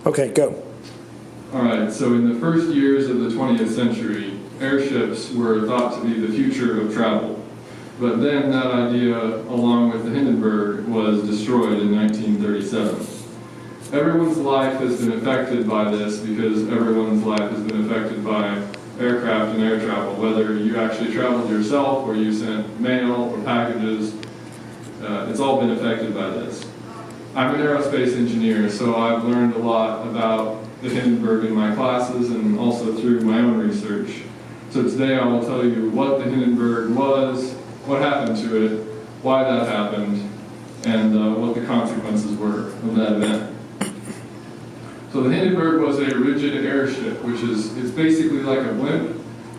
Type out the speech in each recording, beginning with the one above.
Okay, go. All right, so in the first years of the 20th century, airships were thought to be the future of travel. But then that idea, along with the Hindenburg, was destroyed in 1937. Everyone's life has been affected by this because everyone's life has been affected by aircraft and air travel, whether you actually traveled yourself or you sent mail or packages. It's all been affected by this. I'm an aerospace engineer, so I've learned a lot about the Hindenburg in my classes and also through my own research. So today I will tell you what the Hindenburg was, what happened to it, why that happened, and what the consequences were of that event. So the Hindenburg was a rigid airship, which is it's basically like a blimp,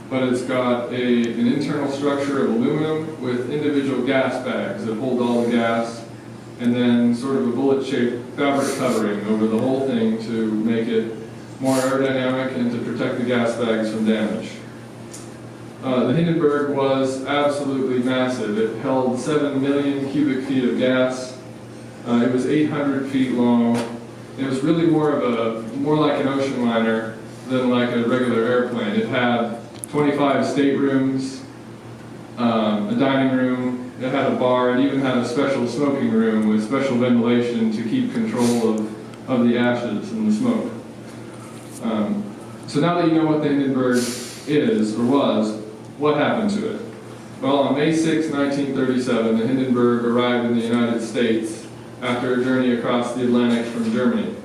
but it's got an internal structure of aluminum with individual gas bags that hold all the gas, and then sort of a bullet-shaped fabric covering over the whole thing to make it more aerodynamic and to protect the gas bags from damage. The Hindenburg was absolutely massive. It held 7 million cubic feet of gas. It was 800 feet long. It was really more like an ocean liner than like a regular airplane. It had 25 staterooms, a dining room, it had a bar, it even had a special smoking room with special ventilation to keep control of the ashes and the smoke. So now that you know what the Hindenburg is, or was, what happened to it? Well, on May 6, 1937, the Hindenburg arrived in the United States after a journey across the Atlantic from Germany.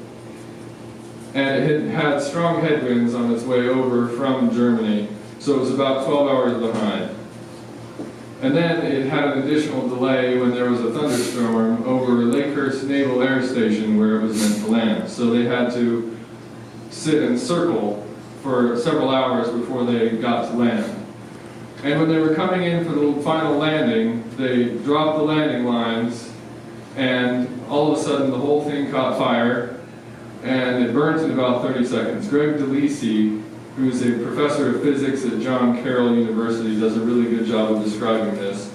And it had strong headwinds on its way over from Germany, so it was about 12 hours behind. And then it had an additional delay when there was a thunderstorm over Lakehurst Naval Air Station where it was meant to land. So they had to sit and circle for several hours before they got to land. And when they were coming in for the final landing, they dropped the landing lines, and all of a sudden the whole thing caught fire, and it burnt in about 30 seconds. Greg DeLisi, who's a professor of physics at John Carroll University, does a really good job of describing this.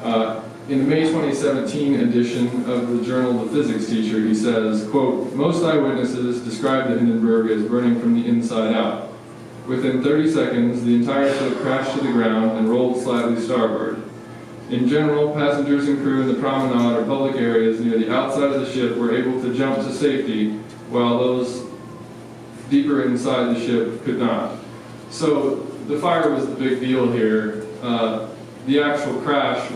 In the May 2017 edition of the journal The Physics Teacher, he says, quote, "Most eyewitnesses describe the Hindenburg as burning from the inside out. Within 30 seconds, the entire ship crashed to the ground and rolled slightly starboard. In general, passengers and crew in the promenade or public areas near the outside of the ship were able to jump to safety, while those deeper inside the ship could not." So the fire was the big deal here. The actual crash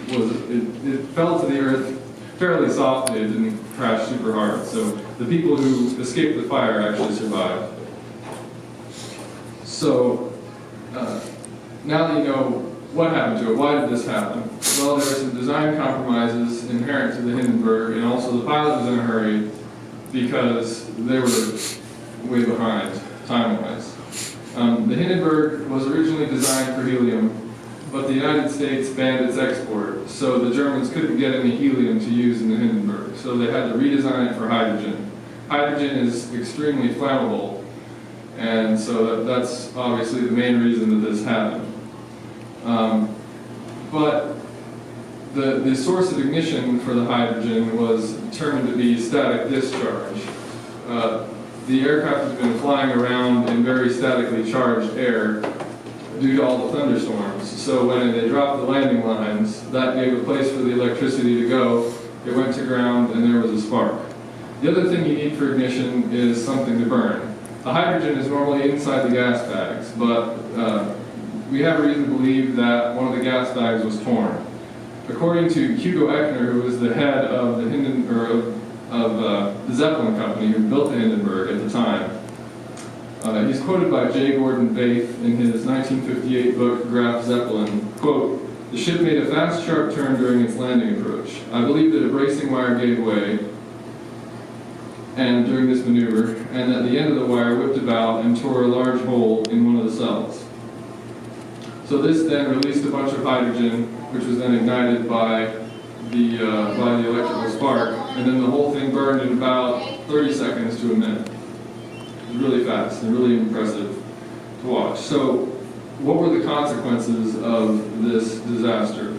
it fell to the earth fairly softly. It didn't crash super hard. So the people who escaped the fire actually survived. So now that you know what happened to it, why did this happen? Well, there were some design compromises inherent to the Hindenburg, and also the pilot was in a hurry because they were way behind time-wise. The Hindenburg was originally designed for helium, but the United States banned its export, so the Germans couldn't get any helium to use in the Hindenburg, so they had to redesign it for hydrogen. Hydrogen is extremely flammable, and so that's obviously the main reason that this happened. But the source of ignition for the hydrogen was determined to be static discharge. The aircraft has been flying around in very statically charged air due to all the thunderstorms. So when they dropped the landing lines, that gave a place for the electricity to go. It went to ground and there was a spark. The other thing you need for ignition is something to burn. The hydrogen is normally inside the gas bags, but we have reason to believe that one of the gas bags was torn. According to Hugo Echner, who was the head of the the Zeppelin company who built the Hindenburg at the time, he's quoted by J. Gordon Baith in his 1958 book, Graf Zeppelin, quote, "The ship made a fast, sharp turn during its landing approach. I believe that a bracing wire gave way and during this maneuver, and that the end of the wire whipped about and tore a large hole in one of the cells. So this then released a bunch of hydrogen, which was then ignited by the electrical spark, and then the whole thing burned in about 30 seconds to a minute. It was really fast and really impressive to watch. So what were the consequences of this disaster?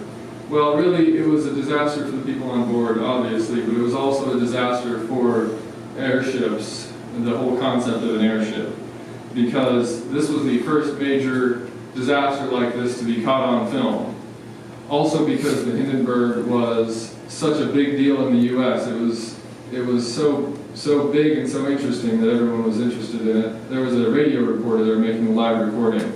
Well, really, it was a disaster for the people on board, obviously, but it was also a disaster for airships, the whole concept of an airship, because this was the first major disaster like this to be caught on film. Also because the Hindenburg was such a big deal in the U.S. It was so big and so interesting that everyone was interested in it. There was a radio reporter there making a live recording.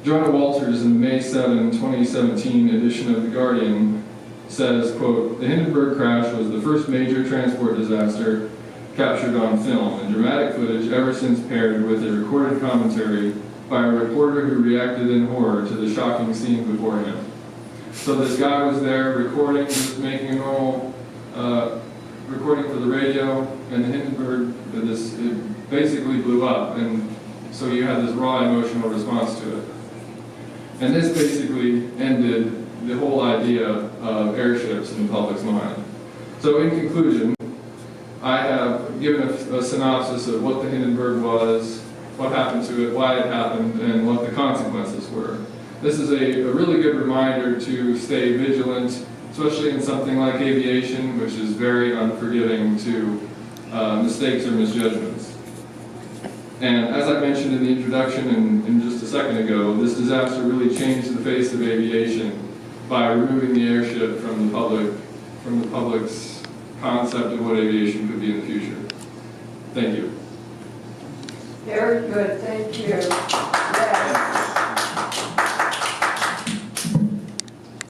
Joanna Walters in May 7, 2017 edition of The Guardian says, quote, "The Hindenburg crash was the first major transport disaster captured on film, and dramatic footage ever since paired with a recorded commentary by a reporter who reacted in horror to the shocking scene before him." So this guy was there recording, just making a normal recording for the radio, and the Hindenburg, it basically blew up, and so you had this raw emotional response to it. And this basically ended the whole idea of airships in the public's mind. So in conclusion, I have given a synopsis of what the Hindenburg was, what happened to it, why it happened, and what the consequences were. This is a really good reminder to stay vigilant, especially in something like aviation, which is very unforgiving to mistakes or misjudgments. And as I mentioned in the introduction and just a second ago, this disaster really changed the face of aviation by removing the airship from the public's concept of what aviation could be in the future. Thank you. Very good, thank you.